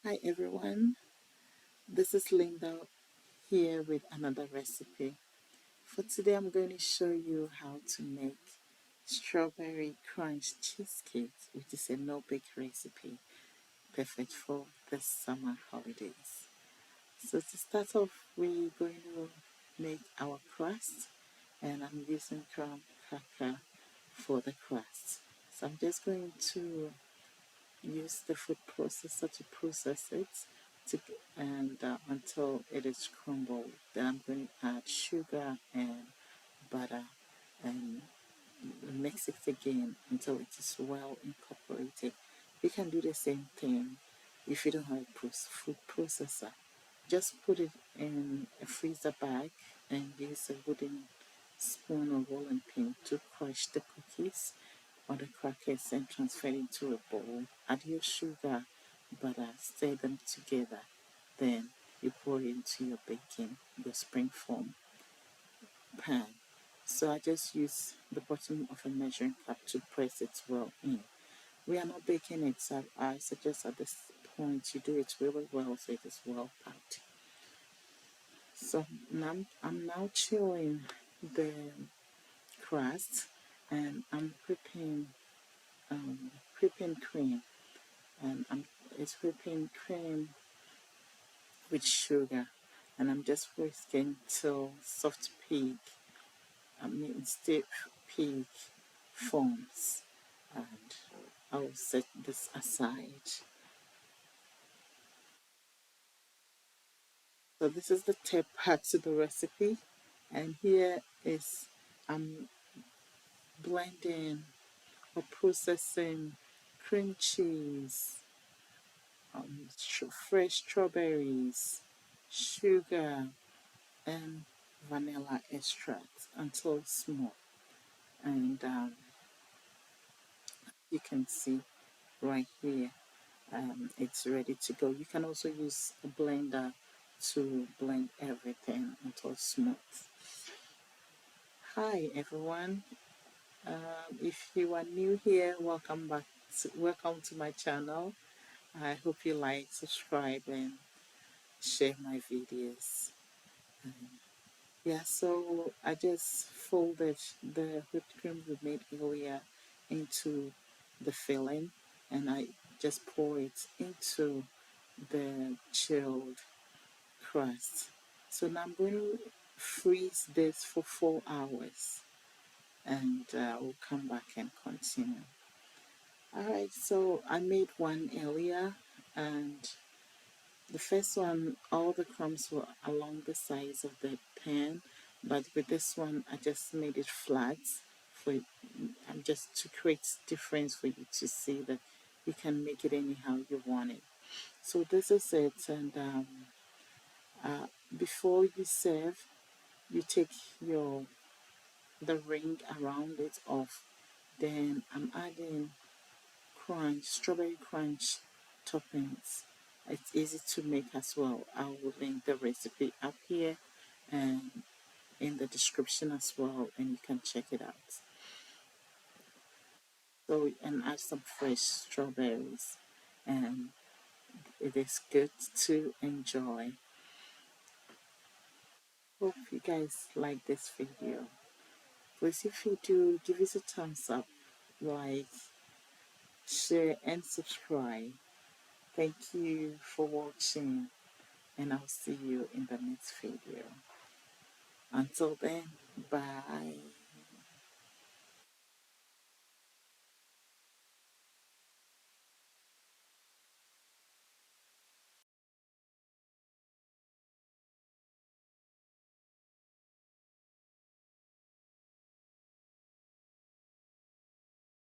Hi everyone, this is Linda here with another recipe. For today, I'm going to show you how to make strawberry crunch cheesecake, which is a no-bake recipe perfect for the summer holidays. So to start off, we're going to make our crust, and I'm using crumb cracker for the crust. So I'm just going to use the food processor to process it to, and until it is crumbled. Then I'm going to add sugar and butter and mix it again until it is well incorporated. You can do the same thing if you don't have a food processor. Just put it in a freezer bag and use a wooden spoon or rolling pin to crush the cookies or the crackers and transfer it into a bowl. Add your sugar, butter, stir them together. Then you pour it into your spring form pan. So I just use the bottom of a measuring cup to press it well in. We are not baking it, so I suggest at this point you do it really well so it is well packed. So now I'm now chilling the crust and I'm whipping cream and it's whipping cream with sugar and I'm just whisking till soft peak, stiff peak forms, and I'll set this aside. So this is the third part to the recipe, and here is I'm blending or processing cream cheese, fresh strawberries, sugar, and vanilla extract until small. And you can see right here, it's ready to go. You can also use a blender to blend everything until smooth. Hi everyone. If you are new here, welcome to my channel. I hope you like, subscribe, and share my videos. Yeah, so I just folded the whipped cream we made earlier into the filling and I just pour it into the chilled crust. So now I'm going to freeze this for 4 hours and we'll come back and continue. Alright, so I made one earlier and the first one, all the crumbs were along the sides of the pan, but with this one, I just made it flat for just to create difference for you to see that you can make it anyhow you want it. So this is it, and uh, before you serve, you take the ring around it off. Then I'm adding strawberry crunch toppings. It's easy to make as well. I will link the recipe up here and in the description as well, and you can check it out. So, and add some fresh strawberries, and it is good to enjoy. Hope you guys like this video. Please, if you do, give us a thumbs up, like, share, and subscribe. Thank you for watching, and I'll see you in the next video. Until then, bye.